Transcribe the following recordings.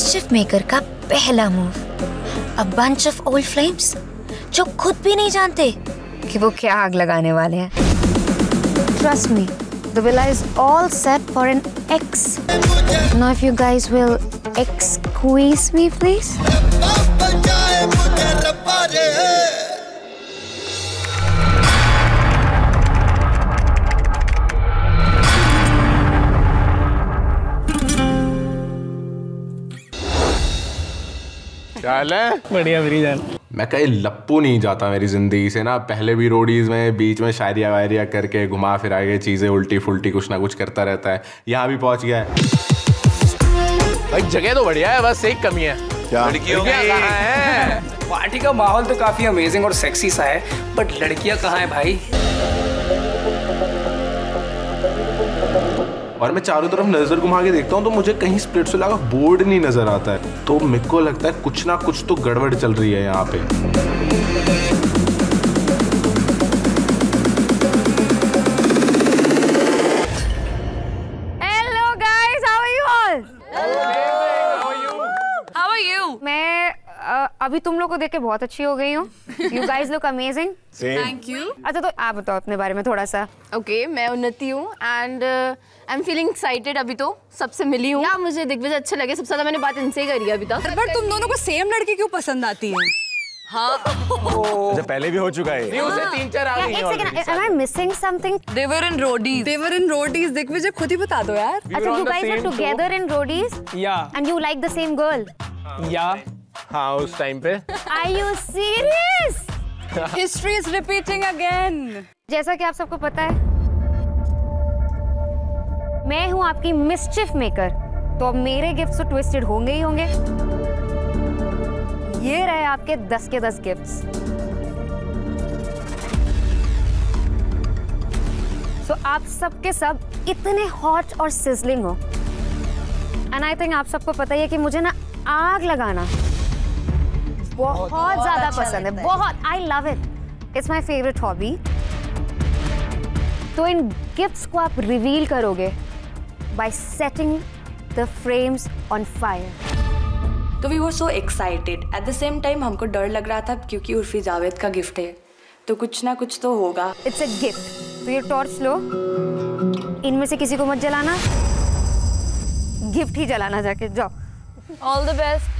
Mischief maker का पहला move, a bunch of old flames जो खुद भी नहीं जानते कि वो क्या आग लगाने वाले हैं। Trust me, the villa is all set for an X. Now if you guys will squeeze me please. क्या हाल है? बढ़िया मेरी जान। मैं कहीं लप्पू नहीं जाता मेरी जिंदगी से ना। पहले भी रोडीज में बीच में शायरिया वायरिया करके घुमा फिरा के चीजें उल्टी फुल्टी कुछ ना कुछ करता रहता है। यहाँ भी पहुंच गया है भाई। जगह तो बढ़िया है, बस एक कमी है। क्या? लड़कियां कहाँ हैं? पार्टी का माहौल तो काफी अमेजिंग और सेक्सी सा है, बट लड़कियां कहाँ हैं भाई? और मैं चारों तरफ नजर घुमा के देखता हूँ तो मुझे कहीं स्प्लिट्सविला का बोर्ड नहीं नजर आता है। तो मेरे को लगता है कुछ ना कुछ तो गड़बड़ चल रही है यहाँ पे। Hello guys, how are you all? How are you? मैं अभी तुम लोग को देख के बहुत अच्छी हो गई हूँ। You guys look amazing. Thank you. अच्छा तो आप बताओ अपने बारे में थोड़ा सा। Okay, मैं उन्नति हूँ and I'm feeling excited। अभी तो सबसे मिली हूँ। या मुझे दिग्विजय अच्छे लगे, सबसे ज्यादा मैंने बात इनसे ही करी है अभी तक। पर तुम दोनों को सेम लड़की क्यों पसंद आती है? हाँ। अच्छा पहले भी हो चुका है। उसे 3-4 आ गई हैं। एक second, am I missing something? They were in roadies. They were in roadies. Digvijay खुद ही बता दो यार। अच्छा, you guys were together in roadies? Yeah. And you like the same girl? Yeah. हाँ उस टाइम पे। Are you serious? History is repeating again. जैसा कि आप सबको पता है, मैं हूँ आपकी मिस्चिफ मेकर, तो अब मेरे गिफ्ट्स तो ट्विस्टेड होंगे ही होंगे। ये रहे आपके 10 के 10 गिफ्ट्स। सो आप सबके सब इतने हॉट और सिजलिंग हो, एंड आई थिंक आप सबको पता ही है कि मुझे ना आग लगाना बहुत ज्यादा पसंद है। बहुत, I love it, it's my favourite hobby. तो इन गिफ्ट्स को आप रिवील करोगे by setting the frames on fire. तो we were so excited, at the same time हमको डर लग रहा था क्योंकि उर्फी जावेद का गिफ्ट है, तो कुछ ना कुछ तो होगा। It's a gift. तो ये टॉर्च लो, इनमें से किसी को मत जलाना, गिफ्ट ही जलाना जाके। जाओ। All the best.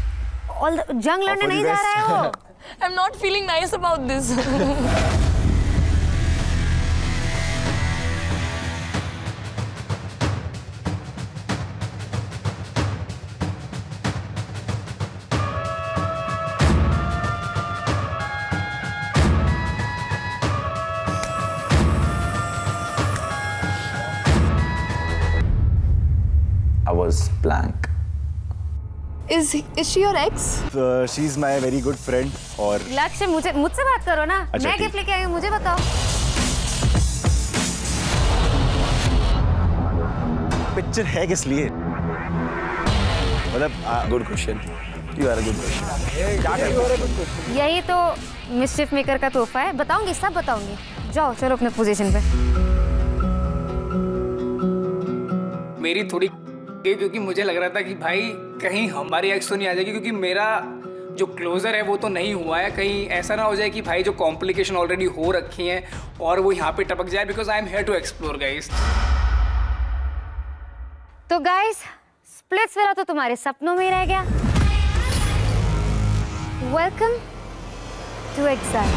जंग लड़ने नहीं जा रहा है वो। आई am not feeling nice about this. I was blank. Is she your ex? She's my very good friend और लक्ष्य, मुझसे बात करो ना। अच्छा, मैं गिफ्ट लेके आई हूँ, मुझे बताओ। पिक्चर है किस लिए? मतलब good question. You are a good question. यही तो मिस्चिफ मेकर का तोहफा है। बताऊंगी, सब बताऊंगी। जाओ चलो अपने पोजीशन पे। मेरी थोड़ी क्योंकि मुझे लग रहा था कि भाई कहीं हमारी एक्स तो नहीं आ जाएगी, क्योंकि मेरा जो क्लोजर है वो तो नहीं हुआ है। कहीं ऐसा ना हो जाए कि भाई जो कॉम्प्लिकेशन ऑलरेडी हो रखी हैं और वो यहाँ पे टपक जाए, because I am here to explore guys. तो गाइस, स्प्लिट्सविला तो तुम्हारे सपनों में ही रह गया। Welcome to exile.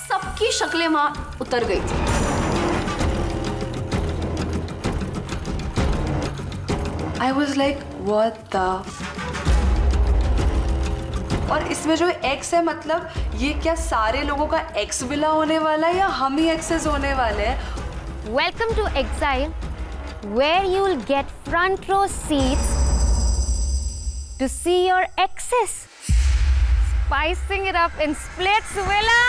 सबकी शक्लें वहां उतर गई थी। I was like, what the? और इसमें जो एक्स है, मतलब ये क्या सारे लोगों का एक्स विला होने वाला है या हम ही एक्सेस होने वाले हैं? Welcome to Exile, where you will get front row seats to see your exes. Spicing it up in Splitsvilla.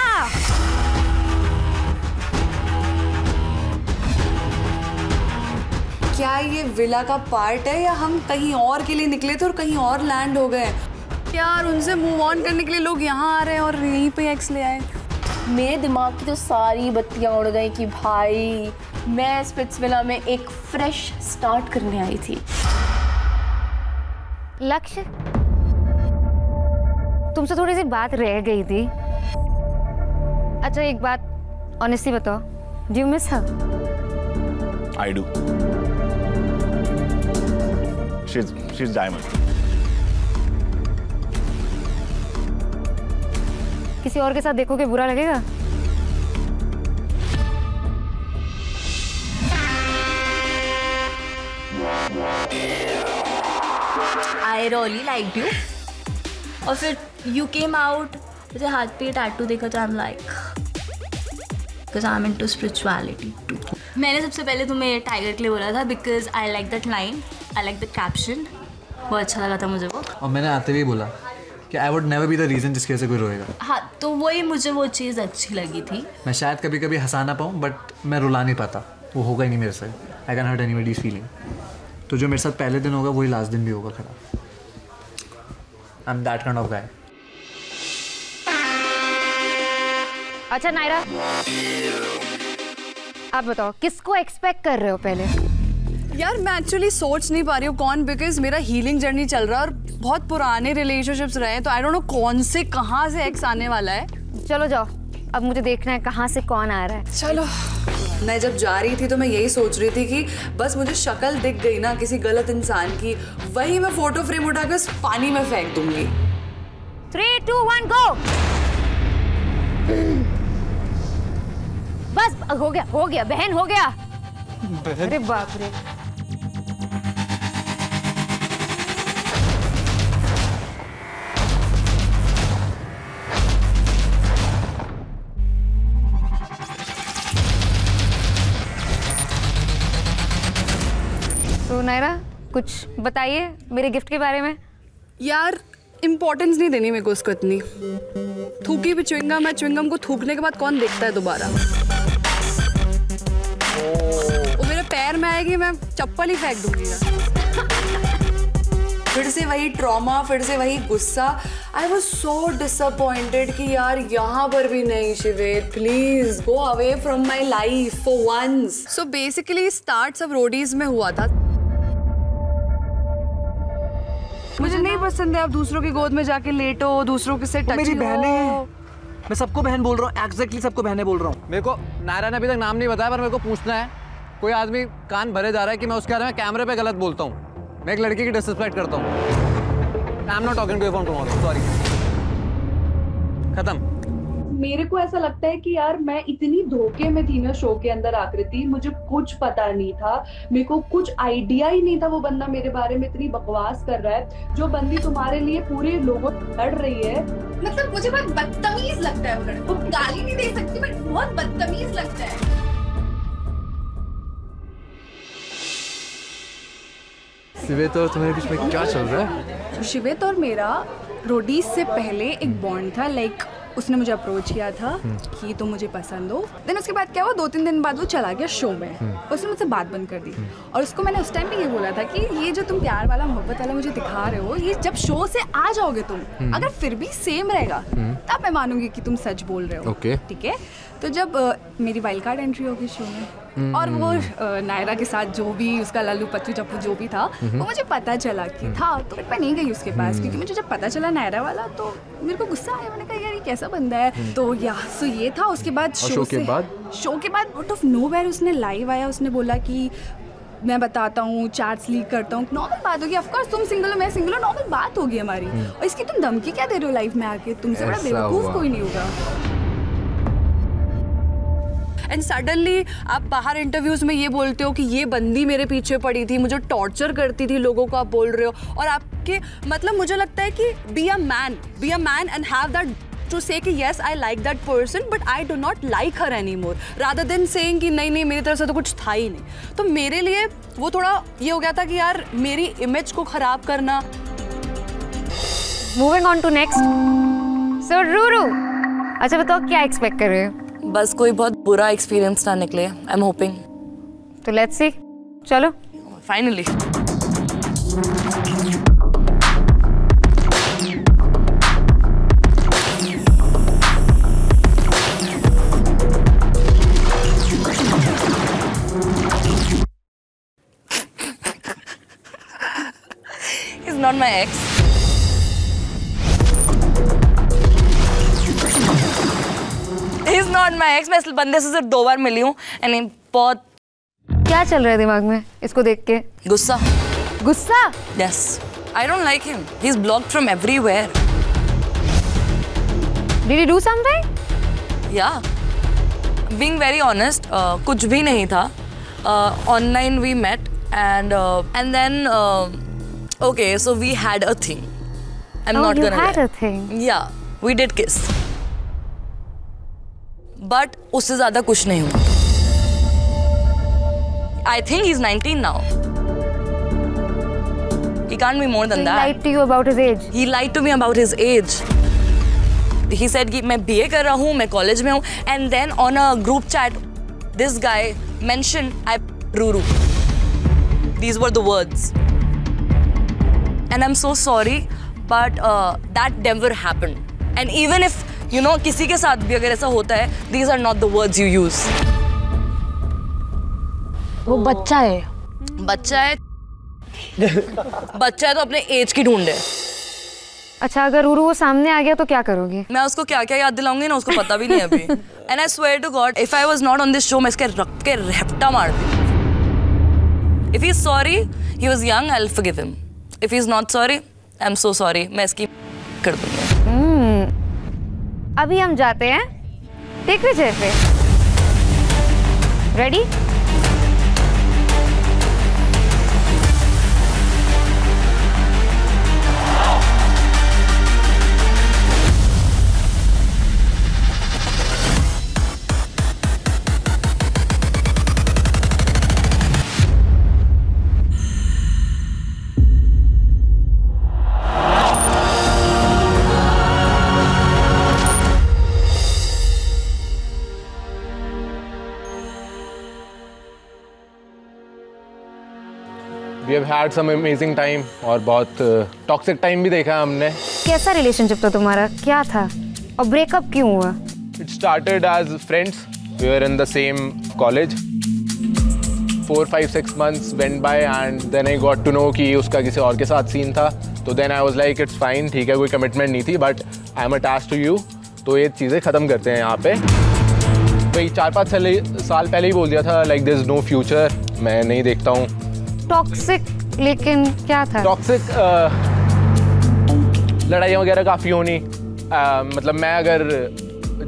क्या ये विला का पार्ट है या हम कहीं और के लिए निकले थे और कहीं और लैंड हो गए? यार उनसे मूव ऑन करने के लिए लोग यहाँ आ रहे हैं और यहीं पे एक्स ले आए। मेरे दिमाग की तो सारी बत्तियां उड़ गई कि भाई मैं स्पिट्सविला में एक फ्रेश स्टार्ट करने आई थी। लक्ष्य, तुमसे थोड़ी सी बात रह गई थी। अच्छा एक बात ऑनेस्टली बताओ, do you miss her? I do. She's diamond. किसी और के साथ देखोगे बुरा लगेगा? I really liked you. और फिर you came out, मुझे हाथ पे टैटू देखा तो I'm like, because I'm into spirituality too. मैंने सबसे पहले तुम्हें टाइगर के लिए बोला था because I like that line, I like the caption. बहुत अच्छा लगा था मुझे वो। और मैंने आते हुए बोला कि I would never be the reason जिसकी वजह से कोई रोएगा। हाँ, तो वही मुझे वो चीज़ अच्छी लगी थी। मैं शायद कभी कभी हंसा ना पाऊँ बट मैं रुला नहीं पाता, वो होगा ही नहीं मेरे से। I can hurt anybody's feeling. तो जो मेरे साथ पहले दिन होगा वही लास्ट दिन भी होगा खराब। I'm that kind of guy. अच्छा नायरा, आप बताओ किसको एक्सपेक्ट कर रहे हो पहले? यार मैं एक्चुअली सोच नहीं पा रही हूँ कौन, बिकॉज मेरा हीलिंग जर्नी चल रहा है और बहुत पुराने रिलेशनशिप्स रहे हैं, तो आई डोंट नो कौन से कहाँ से एक्स आने वाला है। चलो जाओ, अब मुझे देखना है कहाँ से कौन आ रहा है। चलो। मैं जब जा रही थी तो मैं यही सोच रही थी कि बस मुझे शक्ल दिख गई ना किसी गलत इंसान की, वही मैं फोटो फ्रेम उठाकर उस पानी में फेंक दूंगी। 3, 2, 1 गो। बस हो गया बहन, हो गया। अरे बाप रे। तो नायरा कुछ बताइए मेरे गिफ्ट के बारे में। यार इम्पोर्टेंस नहीं देनी मेरे को उसको इतनी। थूकी भी च्युइंगम है, च्युइंगम को थूकने के बाद कौन देखता है दोबारा। वो मेरे पैर में आएगी, मैं चप्पल ही फेंक दूंगी। फिर से वही ट्रॉमा, फिर से वही गुस्सा। आई वॉज सो डिसअपॉइंटेड कि यार यहाँ पर भी नहीं शिवेत, please go away from my life for once. So basically start सब रोडीज में हुआ था। मुझे नहीं पसंद है आप दूसरों की गोद में जाके लेटो, दूसरों के से टच हो। मेरी बहनें हैं, मैं सबको बहन बोल रहा हूँ, एग्जैक्टली सबको बहनें बोल रहा हूँ। मेरे को नायरा ने अभी तक नाम नहीं बताया, पर मेरे को पूछना है, कोई आदमी कान भरे जा रहा है कि मैं उसके बारे में कैमरे पे गलत बोलता हूँ, मैं एक लड़की की डिसरिस्पेक्ट करता हूँ। I am not talking to you from tomorrow, sorry. खत्म। मेरे को ऐसा लगता है कि यार मैं इतनी धोखे में थी ना शो के अंदर आकृति, मुझे कुछ पता नहीं था, मेरे को कुछ आइडिया ही नहीं था वो बंदा मेरे बारे में इतनी बकवास कर रहा है। जो बंदी तुम्हारे लिए पूरे लोगों लड़ रही है, मतलब मुझे बहुत बदतमीज लगता है वो लड़का। वो गाली नहीं दे सकती बट बहुत बदतमीज लगता है। शिवेत और तुम्हारे बीच में क्या चल रहा है? शिवेत और मेरा रोडीज से पहले एक बॉन्ड था, लाइक उसने मुझे अप्रोच किया था कि तुम मुझे पसंद हो। देन उसके बाद क्या हुआ, 2-3 दिन बाद वो चला गया शो में, उसने मुझसे बात बंद कर दी। और उसको मैंने उस टाइम पे ये बोला था कि ये जो तुम प्यार वाला मोहब्बत वाला मुझे दिखा रहे हो, ये जब शो से आ जाओगे तुम, अगर फिर भी सेम रहेगा तब मैं मानूंगी कि तुम सच बोल रहे हो। ठीक है। तो जब मेरी वाइल्ड कार्ड एंट्री होगी शो में और वो नायरा के साथ जो भी उसका लल्लू पच्चू चप्पू जो भी था वो मुझे पता चला कि था, तो मैं नहीं गई उसके पास क्योंकि मुझे जब पता चला नायरा वाला तो मेरे को गुस्सा आया। मैंने कहा यार ये कैसा बंदा है। तो सो ये था। उसके बाद शो के बाद आउट ऑफ नोवेयर उसने लाइव आया, उसने बोला कि मैं बताता हूँ, चैट्स लीक करता हूँ। नॉर्मल बात होगी, ऑफ कोर्स तुम सिंगल हो मैं सिंगल हूँ, नॉर्मल बात होगी हमारी। और इसकी तुम धमकी क्या दे रहे हो लाइफ में आके? तुमसे बड़ा बेवकूफ कोई नहीं होगा। एंड सडनली आप बाहर इंटरव्यूज में ये बोलते हो कि ये बंदी मेरे पीछे पड़ी थी, मुझे टॉर्चर करती थी, लोगों को आप बोल रहे हो। और आपके मतलब मुझे लगता है कि be a man and have that to say कि yes I like that person but I do not like her anymore, rather than saying कि नहीं मेरी तरफ से तो कुछ था ही नहीं। तो मेरे लिए वो थोड़ा ये हो गया था कि यार मेरी इमेज को खराब करना। Moving on to next. So रूरू, अच्छा बताओ क्या एक्सपेक्ट कर रहे हो? बस कोई बहुत बुरा एक्सपीरियंस ना निकले, आई एम होपिंग। तो लेट्स सी, चलो फाइनली। नॉट माई एक्स, मैं इस बंदे से सिर्फ 2 बार मिली हूँ एंड बहुत। क्या चल रहा है दिमाग में इसको देख के? गुस्सा। गुस्सा? Yes. I don't like him. He's blocked from everywhere. Did he do something? Yeah. Being very honest, कुछ भी नहीं था. Online we met and then okay, so we had a thing. I'm not gonna lie. You had a thing. Yeah, we did kiss. But उससे ज़्यादा कुछ नहीं हुआ. I think he's 19 now. He can't be more than that. He lied to you about his age. He lied to me about his age. He said कि मैं BA कर रहा हूँ, मैं college में हूँ, and then on a group chat, this guy mentioned I Ruru. These were the words. And I'm so sorry, but that never happened. And even if you know किसी के साथ भी अगर ऐसा होता है, these are not the words you use. वो बच्चा है। बच्चा है। बच्चा है तो अपने एज की ढूंढे। अच्छा, अगर रूरू वो सामने आ गया तो क्या करोगी? मैं उसको क्या क्या याद दिलाऊंगी ना, उसको पता भी नहीं अभी। And I swear to God, if I was not on this show, मैं इसके रख के रैप्टा मार दूँ। If he's sorry, he was young, I'll forgive him. If he's not sorry, I'm so sorry. मैं इसकी कर दूँगी। अभी हम जाते हैं दिग्विजय पे। Ready? We have had some amazing time और बहुत टॉक्सिक टाइम भी देखा है हमने। कैसा रिलेशनशिप था तुम्हारा? क्या था? और ब्रेकअप क्यों हुआ? It started as friends. We were in the same college. 4, 5, 6 months went by and then I got to know कि उसका किसी और के साथ सीन था. तो then I was like it's fine, ठीक है, कोई commitment नहीं थी, but I'm attached to you. तो ये चीज़ें ख़त्म करते हैं यहाँ पे। तो 4-5 साल पहले ही बोल दिया था like there's no future, मैं नहीं देखता हूँ। टॉक्सिक लेकिन क्या था? टॉक्सिक लड़ाइयाँ वगैरह काफ़ी होनी। मतलब मैं अगर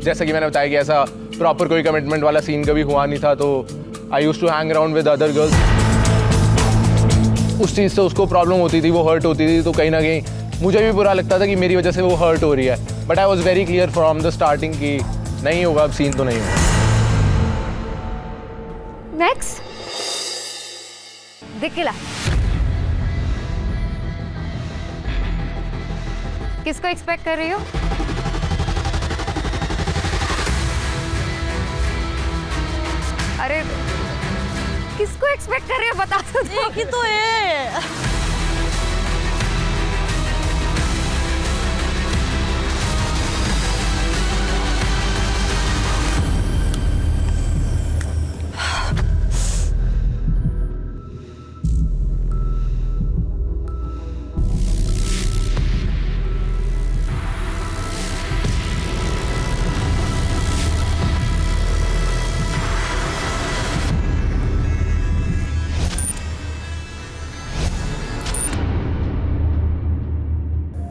जैसा कि मैंने बताया कि ऐसा प्रॉपर कोई कमिटमेंट वाला सीन कभी हुआ नहीं था, तो I used to hang around with other girls. उस चीज़ से उसको प्रॉब्लम होती थी, वो हर्ट होती थी, तो कहीं ना कहीं मुझे भी बुरा लगता था कि मेरी वजह से वो हर्ट हो रही है। But I was very clear from the starting कि नहीं होगा, अब सीन तो नहीं होगा। नेक्स्ट दिखला। किसको एक्सपेक्ट कर रही हो? अरे किसको एक्सपेक्ट कर रही हो, बता दो। एक ही तो है।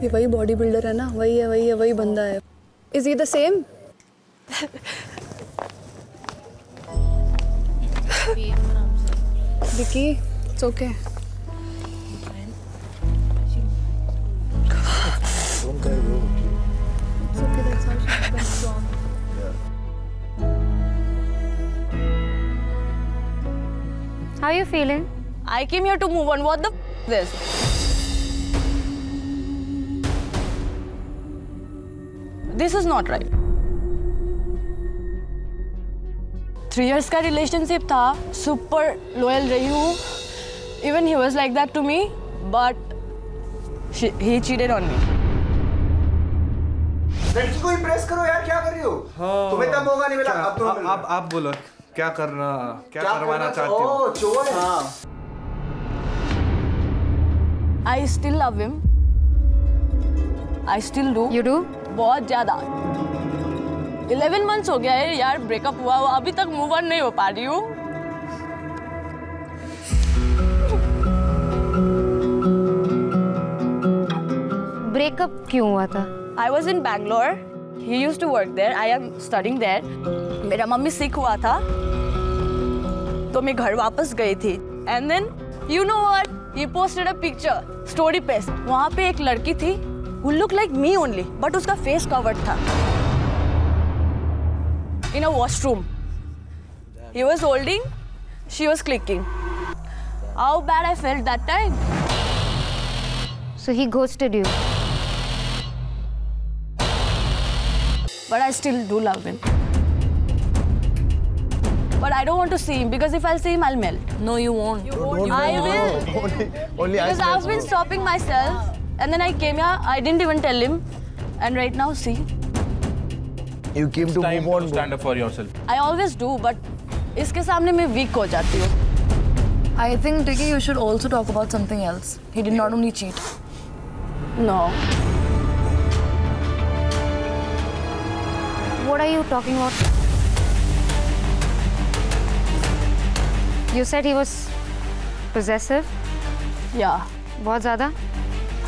ये वही बॉडी बिल्डर है ना? वही है, वही बंदा है। Is he the same? Vicky, it's okay. How are you feeling? I came here to move on. What the this? This is not right. 3 years का relationship था, super loyal रही हूँ. Even he was like that to me, but he cheated on me. लड़की को impress करो यार, क्या कर रही हो? तुम्हें तब मौका नहीं मिला, अब तुम्हें मिल गया। आप बोलो क्या करवाना चाहती हो? ओह चोर। हाँ। I still love him. I still do. You do? बहुत ज़्यादा। 11 months हो गया है यार ब्रेकअप हुआ, अभी तक मूव ऑन नहीं हो पा रही हूँ। ब्रेकअप क्यों हुआ था? I was in Bangalore. He used to work there. I am studying there. मेरा मम्मी सिक हुआ था, तो मैं घर वापस गई थी। And then, you know what? He posted a picture, story पे। वहाँ पे एक लड़की थी, who looked like me only, but उसका face covered था। In a washroom. He was holding, she was clicking. How bad I felt that time. So he ghosted you. But I still do love him. But I don't want to see him because if I'll see him, I'll melt. No, you won't. You won't. I will. Only because I've been stopping myself, and then I came here. I didn't even tell him, and right now, see. You came to move on. Stand up for yourself. I always do, but इसके सामने मैं weak हो जाती हूँ. I think Tikki, you should also talk about something else. He did not only cheat. No. What are you talking about? You said he was possessive. Yeah. बहुत ज़्यादा?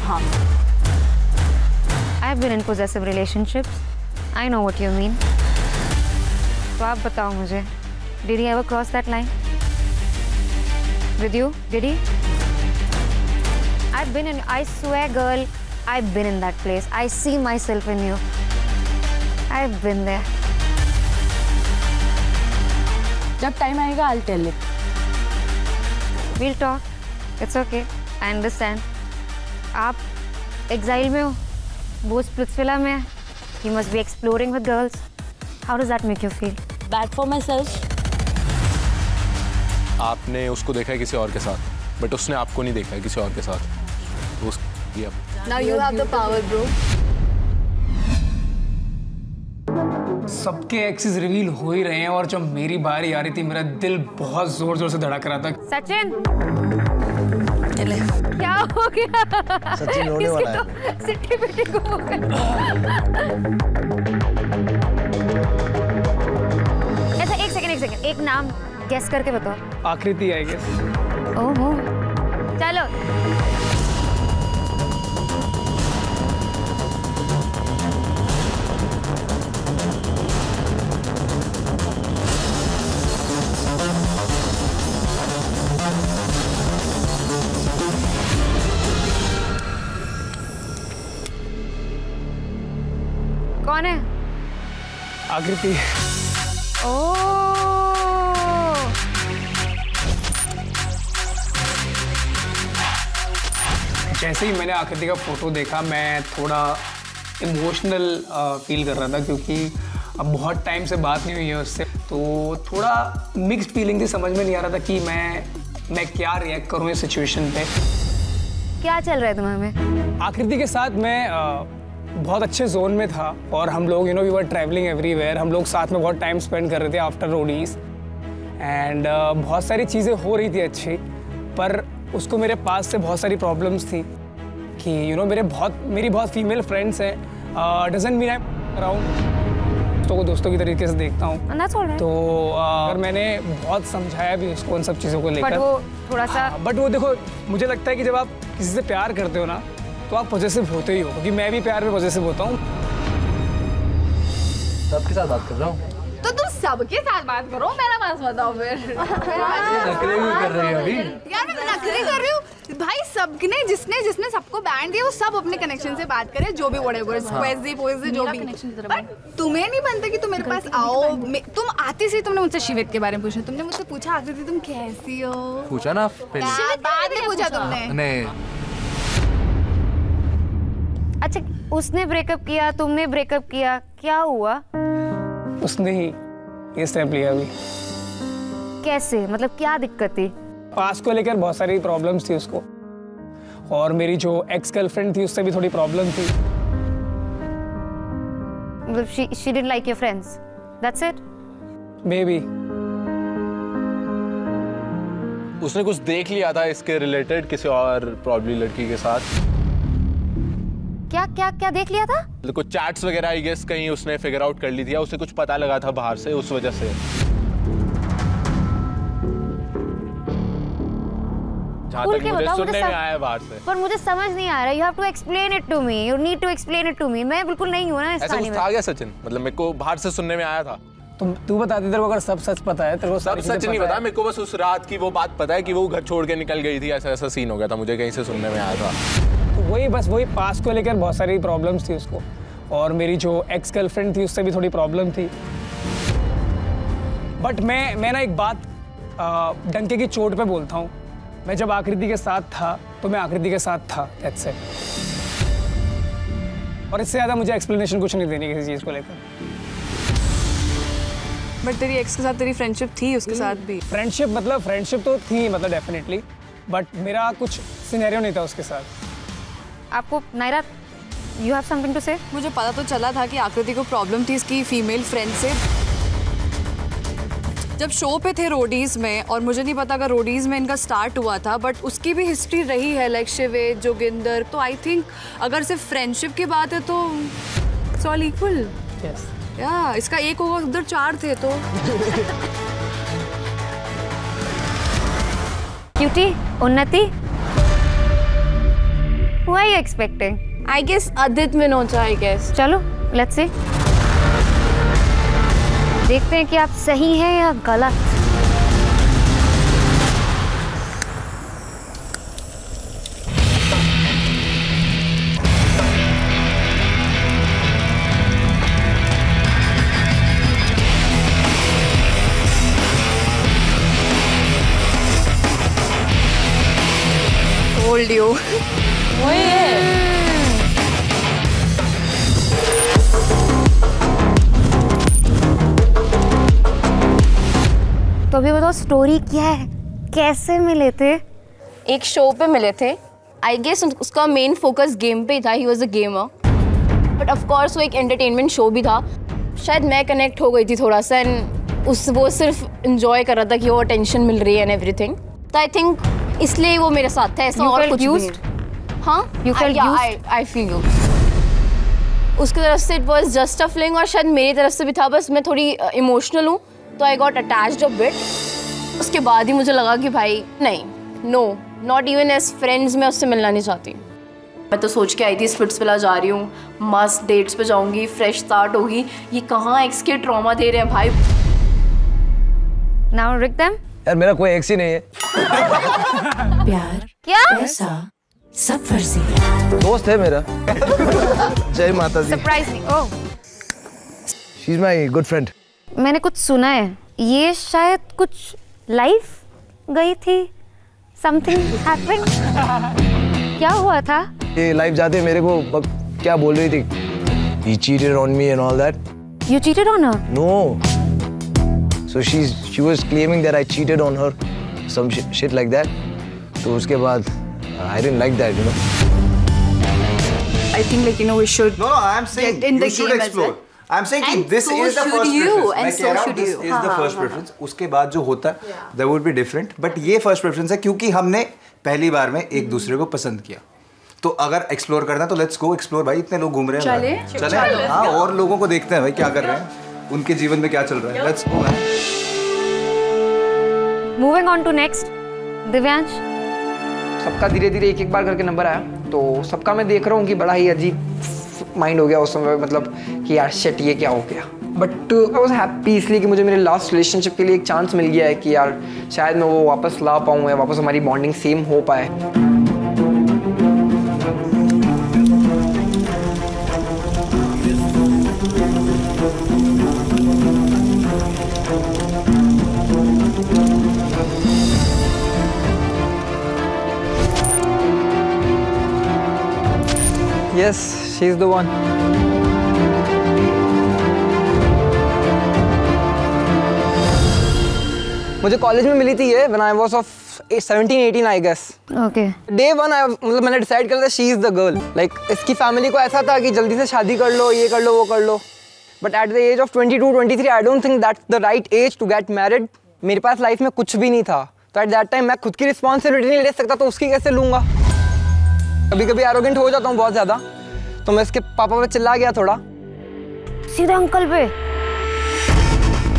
हाँ. I've been in possessive relationships. I know what you mean. तो आप बताओ मुझे, did he ever cross that line? With you? Did he? I've been in. I swear, girl, I've been in that place. I see myself in you. I've been there. जब time आएगा, I'll tell it. We'll talk. It's okay. I understand. आप exile में हो, वो Splitsvilla में है. He must be exploring with girls. How does that make you feel? Bad for myself. आपने उसको देखा है किसी और के साथ, बट उसने आपको नहीं देखा है किसी और के साथ. Now you have the power, bro. सबके एक्सेस रिवील हो ही रहे हैं और जब मेरी बारी आ रही थी मेरा दिल बहुत जोर जोर से धड़क रहा था। सचिन क्या हो गया? सचिन रोने वाला है। तो सिट्टी पिट्टी को ऐसा एक सेकंड एक नाम गेस करके बताओ। आकृति आई गेस। ओहो चलो कौन है? आकृति। जैसे ही मैंने आकृति का फोटो देखा मैं थोड़ा इमोशनल फील कर रहा था क्योंकि अब बहुत टाइम से बात नहीं हुई है उससे, तो थोड़ा मिक्स्ड फीलिंग थी। समझ में नहीं आ रहा था कि मैं क्या रिएक्ट करूँ इस सिचुएशन पे। क्या चल रहा है तुम्हारे में? आकृति के साथ मैं बहुत अच्छे जोन में था और हम लोग वी वर ट्रैवलिंग एवरीवेयर। हम लोग साथ में बहुत टाइम स्पेंड कर रहे थे आफ्टर रोडीज एंड बहुत सारी चीज़ें हो रही थी अच्छी, पर उसको मेरे पास से बहुत सारी प्रॉब्लम्स थी कि मेरी बहुत फीमेल फ्रेंड्स हैं। डजंट मीन आई अराउंड तो दोस्तों की तरीके से देखता हूँ। तो अगर मैंने बहुत समझाया भी उसको उन सब चीज़ों को लेकर, वो थोड़ा सा बट वो देखो मुझे लगता है कि जब आप किसी से प्यार करते हो ना तो आप पॉजिटिव होते ही हो, क्योंकि मैं भी प्यार में पॉजिटिव होता हूँ। सबके साथ बात कर रहा हूँ। तो तुम सबके साथ बात करो, मेरा पास बताओ फिर। नखरे भी कर रही है अभी। यार मैं नखरे कर रही हूँ भाई। सबने जिसने सबको बैंड दिया वो सब अपने कनेक्शन से बात करे, जो भी व्हाटएवर पोएजी जो भी। बट तुम्हें नहीं बनता कि तुम मेरे पास आओ। तुम आती सी तुमने मुझसे शिवित के बारे में पूछा, तुमने मुझसे पूछा आकृति तुम कैसी हो? पूछा ना पहले, बाद में पूछा तुमने। नहीं अच्छा उसने ब्रेकअप किया, तुमने ब्रेकअप किया, क्या हुआ? उसने ही ये स्टेप लिया अभी। कैसे, मतलब क्या दिक्कत थी? पास को लेकर बहुत सारी प्रॉब्लम्स थी उसको, और मेरी जो एक्स गर्लफ्रेंड थी उससे भी थोड़ी प्रॉब्लम थी। मतलब she didn't like your friends. That's it? Maybe. उसने कुछ देख लिया था इसके रिलेटेड किसी और प्रॉब्ली लड़की के साथ। क्या क्या क्या देख लिया था? कुछ चैट्स वगैरह आई गेस कहीं उसने फिगर आउट कर ली थी या उसे कुछ पता लगा था बाहर से, उस वजह से। जहाँ तक मुझे सुनने में आया बाहर से। पर मुझे समझ नहीं आ रहा। You have to explain it to me, you need to explain it to me. मैं बिल्कुल नहीं हूँ ना इस कहानी में। ऐसा कुछ था क्या सचिन? मतलब मेरे को बाहर से सुनने में आया था। तू बता दे, तेरे को अगर सब सच पता है, तेरे को सब सच नहीं पता, मेरे को बस उस रात की वो बात पता है कि वो घर छोड़ के निकल गई थी, ऐसा ऐसा सीन हो गया था, मुझे कहीं से सुनने में आया था। वही पास्ट को लेकर बहुत सारी प्रॉब्लम्स थी उसको, और मेरी जो एक्स गर्लफ्रेंड थी उससे भी थोड़ी प्रॉब्लम थी। बट मैं ना एक बात डंके की चोट पे बोलता हूँ, मैं जब आकृति के साथ था तो मैं आकृति के साथ था, दैट्स इट। और इससे ज़्यादा मुझे एक्सप्लेनेशन कुछ नहीं देनी किसी चीज़ को लेकर। बट तेरी एक्स के साथ तेरी फ्रेंडशिप थी उसके साथ भी? फ्रेंडशिप तो थी, मतलब डेफिनेटली, बट मेरा कुछ सिनेरियो नहीं था उसके साथ। आपको Naira, you have something to say? मुझे पता तो चला था कि आकृति को प्रॉब्लम थी इसकी फीमेल फ्रेंड से जब शो पे थे रोडीज में, और मुझे नहीं पता अगर रोडीज में इनका स्टार्ट हुआ था, बट उसकी भी हिस्ट्री रही है लाइक शिवेद, जोगिंदर। तो आई थिंक अगर सिर्फ फ्रेंडशिप की बात है तो इट्स ऑल इक्वल। यस या इसका एक होगा, उधर 4 थे तो। क्यूटी, उन्नति, who are you expecting? I guess Adit Minocha, I guess. चलो, let's see. देखते हैं कि आप सही हैं या गलत। Told you. तो अभी बताओ स्टोरी क्या है, कैसे मिले थे? एक शो पे मिले थे। आई गेस उसका मेन फोकस गेम पे था, he was a gamer, but of course वो एक एंटरटेनमेंट शो भी था। शायद मैं कनेक्ट हो गई थी थोड़ा सा, एंड वो सिर्फ इंजॉय कर रहा था कि वो अटेंशन मिल रही है एंड एवरीथिंग। तो आई थिंक इसलिए वो मेरे साथ था, ऐसा और कुछ नहीं। हाँ, आई फील यूज्ड। उसकी तरफ से it was just a fling, और शायद मेरी तरफ से भी था, बस मैं थोड़ी इमोशनल हूँ तो I got attached a bit. उसके बाद ही मुझे लगा कि भाई नहीं, no, not even as friends, मैं उससे मिलना नहीं चाहती। मैं तो सोच के आई थी स्पिट्सविला जा रही हूँ, मस्त डेट्स पे जाऊंगी, फ्रेश स्टार्ट होगी। ये कहाँ एक्स के ट्रॉमा दे रहे हैं भाई। नाउ रिक देम। यार मेरा कोई एक्स ही नहीं है। प्यार क्या ऐसा सब फर्जी, दोस्त है मेरा। जय माता दी। सरप्राइज नहीं। Oh, she is my good friend. मैंने कुछ सुना है, ये शायद कुछ लाइफ गई थी, समथिंग हैपेंड। क्या हुआ था? ये लाइफ जाते मेरे को क्या बोल रही थी, he cheated on me and all that. You cheated on her? No. So she was claiming that I cheated on her, some shit like that. तो उसके बाद I didn't like that, you know. I think like you know we should. No, I am saying you should explore. I'm saying कि this is the first preference. मैं कह रहा हूँ this is the first preference. उसके बाद जो होता है that would be different. But ये first preference है क्योंकि हमने पहली बार में एक दूसरे को पसंद किया। तो अगर एक्सप्लोर करना है तो लेट्स गो एक्सप्लोर भाई, इतने लोग घूम रहे हैं। चले हाँ, और लोगों को देखते हैं भाई क्या कर रहे हैं, उनके जीवन में क्या चल रहा है। Let's go man. Moving on to next, Divyansh. सबका धीरे धीरे एक बार करके नंबर आया, तो सबका मैं देख रहा हूँ कि बड़ा ही अजीब माइंड हो गया उस समय, मतलब कि यार शिट ये क्या हो गया। बट आई वॉज हैप्पी इसलिए कि मुझे मेरे लास्ट रिलेशनशिप के लिए एक चांस मिल गया है कि यार शायद मैं वो वापस ला पाऊँ या वापस हमारी बॉन्डिंग सेम हो पाए। Yes, she's the one. मुझे कॉलेज में मिली थी ये when I was of 17-18 I guess. Okay. Day one मतलब मैंने डिसाइड कर लिया she is the girl. Like इसकी फैमिली को ऐसा था कि जल्दी से शादी कर लो, ये कर लो, वो कर लो. But at the age of 22-23 I don't think that's the right age to get married. मेरे पास लाइफ में कुछ भी नहीं था, तो at that time मैं खुद की रिस्पॉन्सिबिलिटी नहीं ले सकता, तो उसकी कैसे लूँगा। कभी कभी एरोगेंट हो जाता हूँ बहुत ज़्यादा, तो मैं इसके पापा पे चिल्ला गया थोड़ा। सीधा अंकल पे?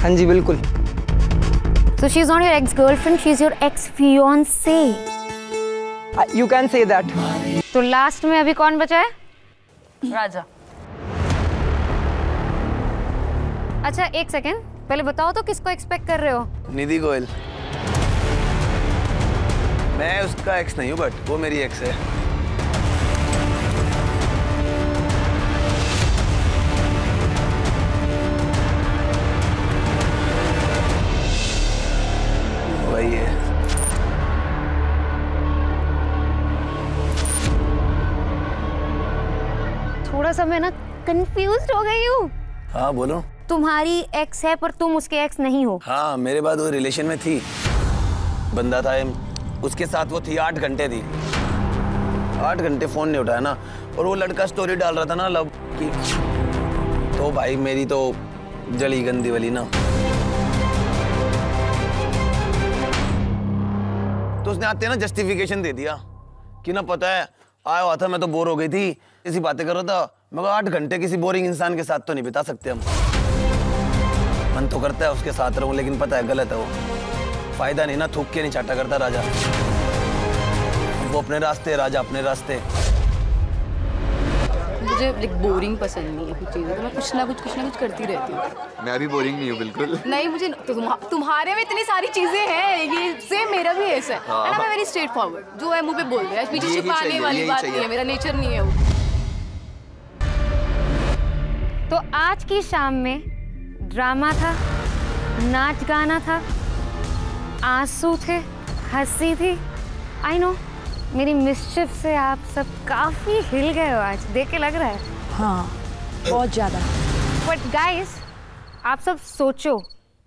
हाँ जी बिल्कुल। So she's not your ex-girlfriend, she's your ex-fiancé. You can say that. तो लास्ट में अभी कौन बचा है? राजा। अच्छा एक सेकेंड, पहले बताओ तो किसको एक्सपेक्ट कर रहे हो? निधि गोयल। मैं उसका एक्स नहीं हूँ बट वो मेरी एक्स है। वही है। थोड़ा सा मैं ना कंफ्यूज्ड हो गई हूँ। हाँ बोलो। तुम्हारी एक्स है पर तुम उसके एक्स नहीं हो। हाँ मेरे बाद वो रिलेशन में थी, बंदा था उसके साथ वो थी, 8 घंटे थी। 8 घंटे फोन नहीं उठाया ना, और वो लड़का स्टोरी डाल रहा था ना लव की, तो भाई मेरी तो जली गंदी वाली ना। तो उसने आते ना जस्टिफिकेशन दे दिया कि ना पता है आया हुआ था, मैं तो बोर हो गई थी, इसी बातें कर रहा था। मगर 8 घंटे किसी बोरिंग इंसान के साथ तो नहीं बिता सकते हम। मन तो करता है उसके साथ रहूं, लेकिन पता है गलत है वो। फायदा नहीं ना, थूक के नहीं चाटा करता राजा। वो अपने रास्ते, राजा अपने रास्ते। मुझे बोरिंग पसंद नहीं है कुछ चीज़ें, तो मैं कुछ ना कुछ करती रहती हूँ। मैं भी बोरिंग नहीं हूँ बिल्कुल। नहीं मुझे तुम्हारे में इतनी सारी चीजें हैं, ये सेम मेरा भी ऐसा है ना। मैं वेरी स्ट्रेट फॉरवर्ड, जो है मुंह पे बोल दिया, पीछे छुपाने वाली बात नहीं है, मेरा नेचर नहीं है वो। तो आज की शाम में ड्रामा था, नाच गाना था, आंसू थे, हंसी थी। आई नो मेरी मिस्चिफ से आप सब काफी हिल गए हो आज, देख के लग रहा है। हाँ बहुत ज्यादा। बट गाइस आप सब सोचो,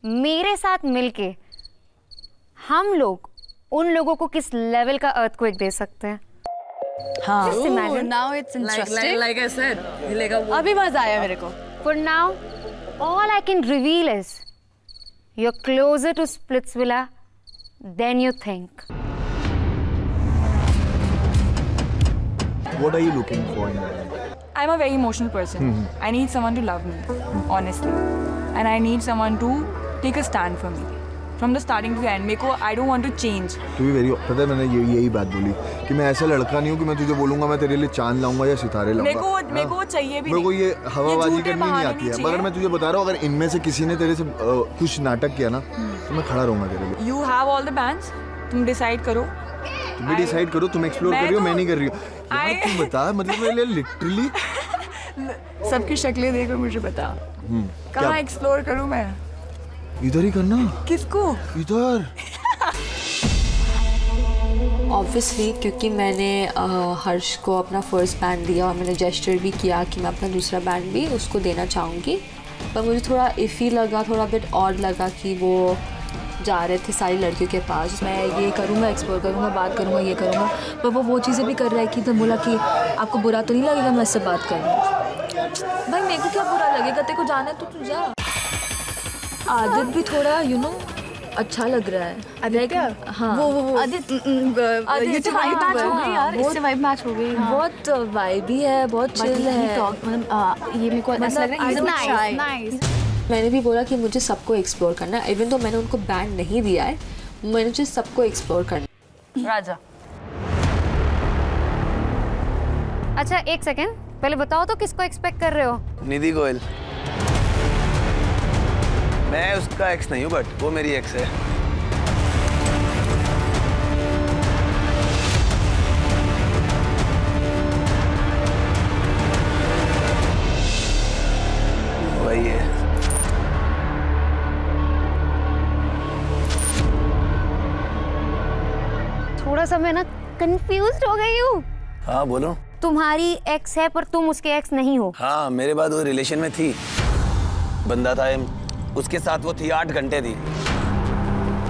मेरे साथ मिलके हम लोग उन लोगों को किस लेवल का अर्थक्वेक दे सकते हैं। हाँ Just imagine. now it's interesting. Like I said, हिलेगा वो। अभी मजा आया मेरे को। For now, all I can reveal is you're closer to Splitsvilla than you think. What are you looking for in a man? I'm a very emotional person. I need someone to love me, honestly, and I need someone to take a stand for me. From the starting to the end, मेरे को I don't want to change. To be very, पता है मैंने यही बात बोली कि मैं ऐसा लड़का नहीं हूँ कि मैं तुझे बोलूँगा मैं तेरे लिए चांद लाऊंगा या सितारे लाऊंगा। मेरे को चाहिए भी नहीं। मेरे को ये हवाबाजी करनी नहीं आती है। मगर मैं तुझे बता रहा हूँ, अगर इनमें से किसी ने तेरे से कुछ नाटक किया ना, तो मैं खड़ा रहूँगा तेरे लिए। You have all the bands. तुम डिसाइड करो। तुम भी डिसाइड करो, तुम एक्सप्लोर कर रही हो, मैं नहीं कर रही हूँ। तुम बता, मतलब मेरे लिए लिटरली सबकी शक्लें देखो, मुझे बता कहाँ एक्सप्लोर करूँ मैं? इधर ही करना। किसको? इधर। ऑब्वियसली क्योंकि मैंने हर्ष को अपना फर्स्ट बैंड दिया और मैंने जेस्चर भी किया कि मैं अपना दूसरा बैंड भी उसको देना चाहूँगी, पर मुझे थोड़ा इफ़ी लगा, थोड़ा बिट ऑड लगा कि वो जा रहे थे सारी लड़कियों के पास। मैं ये करूँगा, एक्सप्लोर करूँगा, बात करूँगा, ये करूँगा, पर वो चीज़ें भी कर रहा है कि तो बोला कि आपको बुरा तो नहीं लगेगा मैं इससे बात करूँ। भाई मेरे को क्या बुरा लगेगा, तेरे को जाना है तो तू जा। आदित्य भी थोड़ा अच्छा लग रहा है। आदित्य? हाँ वो आदित्य वाइब मैच हो गई यार, इससे वाइब मैच हो गई। बहुत वाइबी है, बहुत चिल है। ये मेरे को ऐसा लग रहा है नाइस। मैंने भी बोला कि मुझे सबको एक्सप्लोर करना है, इवन तो मैंने उनको बैंड नहीं दिया है, मुझे सबको एक्सप्लोर करना। राजा। अच्छा एक सेकेंड, पहले बताओ तो किसको एक्सपेक्ट कर रहे हो? निधि गोयल। मैं उसका एक्स नहीं हूँ बट वो मेरी एक्स है। वही है। थोड़ा सा मैं ना कंफ्यूज्ड हो गई हूँ। हाँ बोलो। तुम्हारी एक्स है पर तुम उसके एक्स नहीं हो। हाँ मेरे बाद वो रिलेशन में थी, बंदा था उसके साथ वो थी, 8 घंटे थी।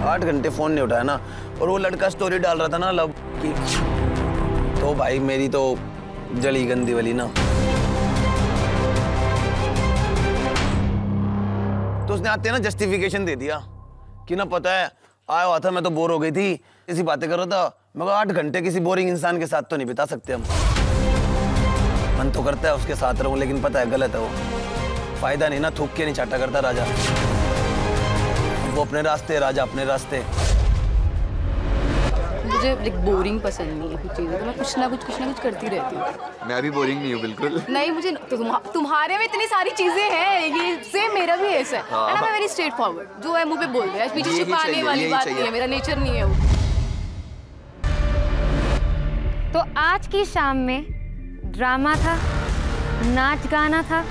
8 घंटे फोन नहीं उठाया ना, और वो लड़का स्टोरी डाल रहा था ना लव की, तो भाई मेरी तो जली गंदी वाली ना। तो उसने आते ना जस्टिफिकेशन दे दिया कि ना पता है आया हुआ था, मैं तो बोर हो गई थी, इसी बातें कर रहा था। मगर 8 घंटे किसी बोरिंग इंसान के साथ तो नहीं बिता सकते हम। मन तो करता है उसके साथ रहूं, लेकिन पता है गलत है वो। फायदा नहीं ना, थूक के नहीं चाटा करता राजा। वो अपने रास्ते, राजा अपने रास्ते। मुझे बोरिंग पसंद नहीं है कुछ चीज़ें, तो मैं कुछ ना कुछ करती रहती हूँ। मैं भी बोरिंग नहीं हूँ बिल्कुल। नहीं, मुझे तुम्हारे में इतनी सारी चीजें हैं, ये सेम मेरा भी ऐसा है। मैं वेरी स्ट्रेट फॉरवर्ड, जो है मुंह पे बोल रहे हैं, पीछे छुपाने वाली बात नहीं है, मेरा नेचर नहीं है वो। तो आज की शाम में ड्रामा था, नाच गाना था,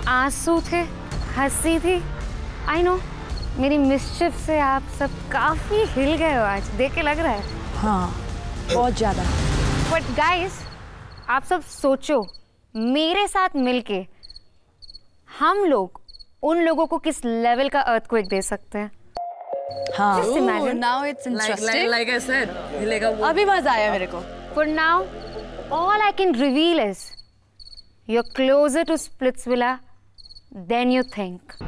आंसू थे, हंसी थी। आई नो मेरी मिस्चिफ से आप सब काफी हिल गए हो आज, देख के लग रहा है। हाँ, बहुत ज्यादा। बट गाइस, आप सब सोचो, मेरे साथ मिलके हम लोग उन लोगों को किस लेवल का अर्थक्वेक दे सकते हैं। हाँ, Just imagine. now it's interesting. Like I said, हिलेगा वो। अभी मजा आया मेरे को। For now, all I can reveal is you're closer to Splitsvilla than you think.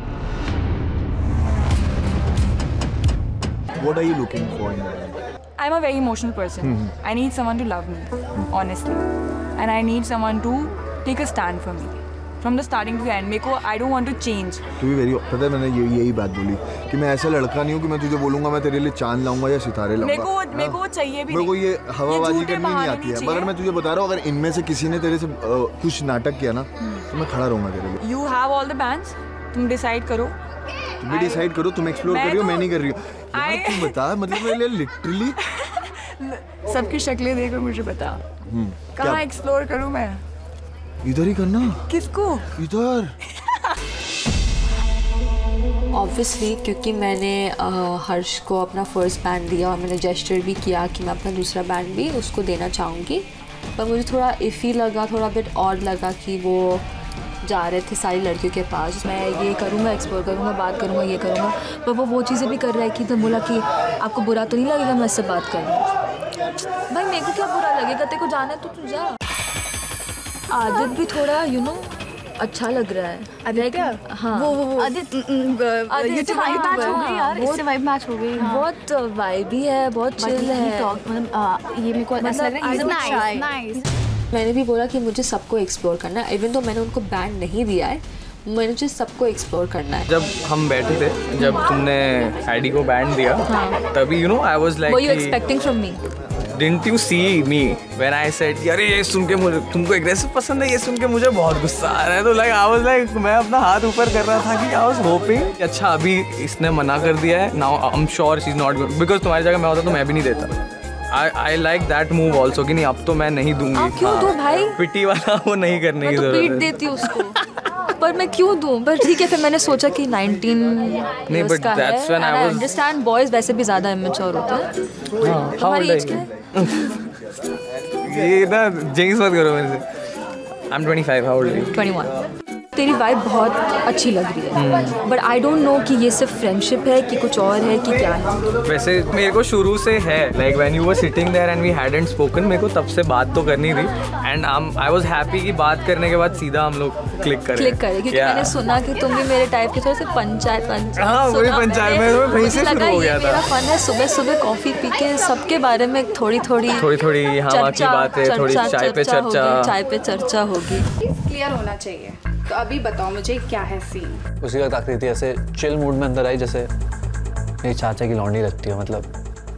What are you looking for in life? I'm a very emotional person. I need someone to love me, honestly. And I need someone to take a stand for me. From the starting to the end. मेरे को I don't want to change. तू भी very, पता है मैंने यही बात बोली कि मैं ऐसा लड़का नहीं हूँ कि मैं तुझे बोलूँगा मैं तेरे लिए चांद लाऊंगा या सितारे लाऊंगा। मेरे को चाहिए भी नहीं। मेरे को ये हवाबाजी करनी नहीं आती है। मगर मैं तुझे बता रहा हूँ, अगर इनमें से किसी ने तेरे से कुछ नाटक किया ना, तो मैं खड़ा रहूँगा तेरे लिए। You have all the bands. तुम डिसाइड करो। तुम भी डिसाइड करो, तुम एक्सप्लोर कर रही हो, मैं नहीं कर रही हूँ। तू बता, मतलब मेरे लिए लिटरली सबकी शक्लें देखो, मुझे बता कहाँ एक्सप्लोर करूँ मैं? इधर ही करना। किसको? इधर। ऑब्वियसली क्योंकि मैंने हर्ष को अपना फर्स्ट बैंड दिया और मैंने जेस्चर भी किया कि मैं अपना दूसरा बैंड भी उसको देना चाहूँगी, पर मुझे थोड़ा इफ़ी लगा, थोड़ा बिट ऑड लगा कि वो जा रहे थे सारी लड़कियों के पास। मैं ये करूँगा, एक्सप्लोर करूँगा, बात करूँगा, ये करूँगा, पर वो चीज़ें भी कर रहा है कि तो बोला कि आपको बुरा तो नहीं लगेगा मैं इससे बात करूँ। भाई मेरे को क्या बुरा लगेगा, तेरे को जाना है तो तू जा। आदित्य भी थोड़ा अच्छा लग रहा है। आदित्य, हाँ वो आदित्य वाइब मैच हो गई यार, इससे वाइब मैच हो गई। बहुत वाइब ही है, बहुत चिल है। ये मेरे को ऐसा लग रहा है नाइस। मैंने भी बोला कि मुझे सबको एक्सप्लोर करना है, इवन तो मैंने उनको बैंड नहीं दिया है, मुझे सबको एक्सप्लोर करना है। जब हम बैठे थे, जब तुमने एडी को बैंड दिया, तभी I was like, were you expecting from me? Didn't you see me when I said अरे ये सुन के मुझे तुमको एग्रेसिव पसंद है, ये सुन के मुझे बहुत गुस्सा आ रहा है, तो I was like मैं अपना हाथ ऊपर कर रहा था कि I was hoping अच्छा अभी इसने मना कर दिया है, now I'm sure she's not good, because तुम्हारी जगह मैं होता तो मैं भी नहीं देता। I like that move also कि नहीं अब तो मैं नहीं दूंगी। क्यों दूं भाई? पिटी वाला वो नहीं करने की जरूरत है। पीट देती हूँ उसको, पर मैं क्यों दूं? पर ठीक है, फिर मैंने सोचा कि 19 years का है, and I understand boys वैसे भी ज़्यादा immature होते हैं। हमारी एज क्या है? ये ना जिंक्स मत करो मेरे से। I'm 25, how old are you? 21। तेरी वाइब बहुत अच्छी लग रही है, बट आई डोंट नो कि ये सिर्फ फ्रेंडशिप है कि कुछ और है कि क्या है। वैसे मेरे को शुरू से है, like when you were sitting there and we hadn't spoken, मेरे को तब से बात तो करनी थी, एंड आई वाज हैप्पी कि बात करने के बाद सीधा हम लोग क्लिक करे क्योंकि मैंने सुना कि तुम भी मेरे टाइप के थोड़े से पंचायत। हाँ वही पंचायत में वहीं से शुरू हो गया था। मेरा फन है सुबह सुबह कॉफी पी के सबके बारे में थोड़ी यहाँ की बातें, थोड़ी चाय पे चर्चा होगी। क्लियर होना चाहिए। तो अभी बताओ मुझे क्या है सीन? उसी वक्त आकृति ऐसे चिल मूड में अंदर आई जैसे मेरी चाचा की लौंडी लगती है, मतलब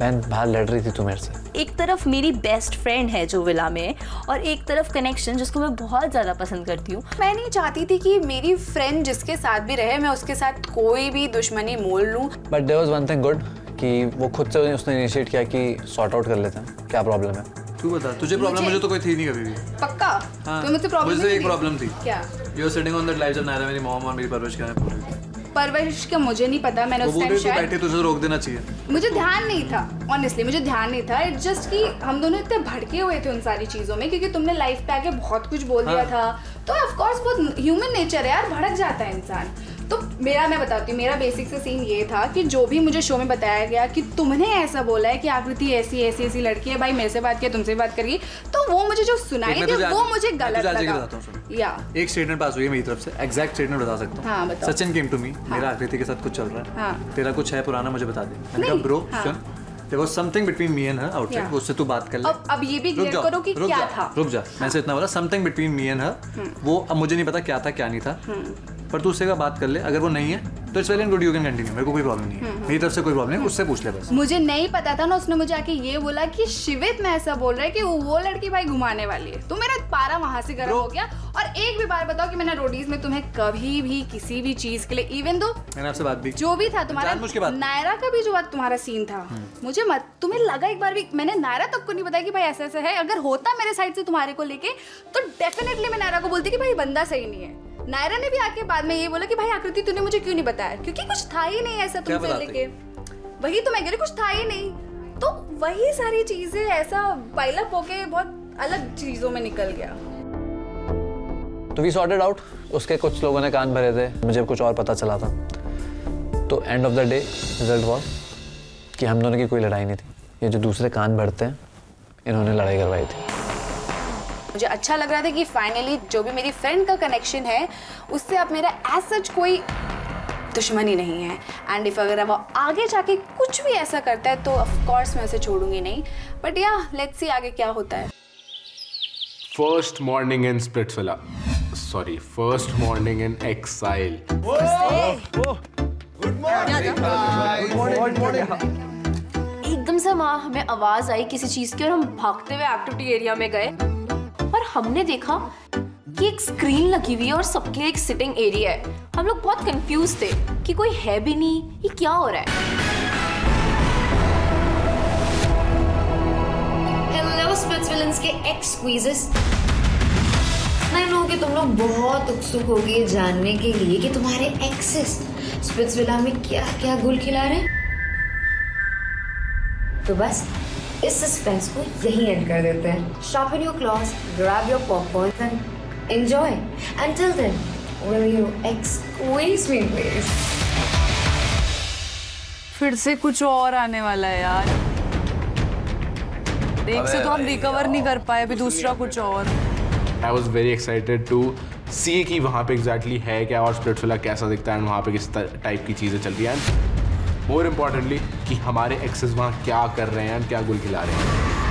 बहन बाहर लड़ रही थी तू मेरे से। एक तरफ मेरी बेस्ट फ्रेंड है जो विला में, और एक तरफ कनेक्शन जिसको मैं बहुत ज़्यादा पसंद करती हूँ। मैं नहीं चाहती थी कि मेरी फ्रेंड जिसके साथ भी रहे मैं उसके साथ कोई भी दुश्मनी मोल लूँ। But there was one thing good कि वो खुद से उसने इनिशिएट किया कि सॉर्ट आउट कर लेते हैं क्या प्रॉब्लम है। तू बता, तुझे प्रॉब्लम? मुझे तो कोई थी नहीं कभी भी। पक्का? हाँ, तो मुझे प्रॉब्लम मुझे एक प्रॉब्लम थी। क्या? You are sitting on that life जब नायरा मेरी मॉम और मेरी परवरिश कर रहे हैं। परवरिश का मुझे नहीं पता, मैंने उस टाइम शायद बैठे तुझे रोक देना चाहिए। मुझे ध्यान नहीं था, ऑनेस्टली मुझे ध्यान नहीं था। इट्स जस्ट कि हम दोनों इतने भड़के हुए थे उन सारी चीज़ों में, क्योंकि तुमने लाइफ पे आके बहुत कुछ बोल दिया था, तो ऑफ कोर्स बहुत ह्यूमन नेचर है यार, भड़क जाता है इंसान। तो मैं बताती हूँ, मेरा बेसिक से सीन ये था कि जो भी मुझे शो में बताया गया कि तुमने ऐसा बोला है कि आकृति ऐसी लड़की है, भाई मेरे से बात किया, तुमसे बात करिए, तो वो मुझे जो सुनाई थी वो मुझे गलत लगा। या एक स्टेटमेंट पास हुई है मेरी तरफ से, एग्जैक्ट स्टेटमेंट बता सकता हूँ। हाँ, बताओ। सचिन केम टू मी, मेरा आकृति के साथ कुछ चल रहा है, तेरा कुछ है पुराना मुझे बता दे। ब्रो सुन, There was something between me and her outside. उससे तू बात कर ले. अब ये भी क्लियर करो कि क्या था. रुक जा. मैं से इतना बोला something between me and her. वो अब मुझे नहीं पता क्या था क्या नहीं था. पर तू उससे का बात कर ले. अगर वो नहीं है तो it's well and good, you can continue. मेरे को कोई प्रॉब्लम नहीं है. मेरी तरफ से कोई प्रॉब्लम नहीं. उससे पूछ ले बस. मुझे नहीं पता था ना, उसने मुझे आके ये बोला कि शिवित में ऐसा बोल रहा है कि वो लड़की भाई घुमाने वाली है. तो मेरा पारा वहां से गर्म हो गया. और एक भी बार बताओ कि मैंने रोडीज में तुम्हें कभी भी किसी भी चीज के लिए, इवन दो मैंने आपसे बात भी जो भी था तुम्हारा नायरा का भी जो बात तुम्हारा सीन था, मुझे मत तुम्हें लगा एक बार भी मैंने नायरा तक को नहीं बताया कि भाई ऐसा ऐसा है. अगर होता मेरे साइड से तुम्हारे को लेके तो डेफिनेटली मैं नायरा को बोलती कि भाई बंदा सही नहीं है. नायरा ने भी आके बाद में ये बोला कि भाई आकृति तूने मुझे क्यों नहीं बताया, क्योंकि कुछ था ही नहीं ऐसा तुमसे लेके. वही तो मैं कह रही, कुछ था ही नहीं. तो वही सारी चीजें ऐसा पाइलअप होके बहुत अलग चीजों में निकल गया. तो वी सॉर्टेड आउट. उसके कुछ लोगों ने कान भरे थे, मुझे कुछ और पता चला था. तो end of the day result was कि हम दोनों की कोई लड़ाई नहीं थी. ये जो दूसरे कान भरते हैं इन्होंने लड़ाई करवाई थी. मुझे अच्छा लग रहा था कि फाइनली जो भी मेरी फ्रेंड का कनेक्शन है उससे अब मेरा एज सच कोई दुश्मनी नहीं है. एंड इफ अगर वो आगे जाके कुछ भी ऐसा करता है तो ऑफ कोर्स मैं उसे छोड़ूंगी नहीं. बट या लेट्स सी आगे क्या होता है. First morning in Splitsvilla. Sorry, first morning in exile. Good morning. एकदम से हमें आवाज आई किसी चीज की और हम भागते हुए एक्टिविटी एरिया में गए और हमने देखा कि एक स्क्रीन लगी हुई है और सबके लिए एक सिटिंग एरिया है. हम लोग बहुत कंफ्यूज थे कि कोई है भी नहीं, ये क्या हो रहा है. स्प्लिट्सविलन्स के एक्स स्क्वीजेस. मैं नो कि तुम लोग बहुत उत्सुक होगे जानने के लिए कि तुम्हारे एक्सेस स्प्लिट्सविला में क्या क्या गुल खिला रहे हैं. तो बस इस सस्पेंस को यहीं एंड कर देते हैं. Sharpen your claws, grab your popcorn and enjoy. Until then, will you squeeze me please? फिर से कुछ और आने वाला है यार. एक से तो हम रिकवर नहीं कर पाए, अभी दूसरा कुछ और. I was very excited to see कि वहाँ पे exactly है क्या और स्प्लिट्सविला कैसा दिखता है और वहाँ पे किस टाइप की चीज़ें चल रही हैं. मोर इम्पोर्टेंटली कि हमारे एक्सेस वहाँ क्या कर रहे हैं, क्या गुल खिला रहे हैं.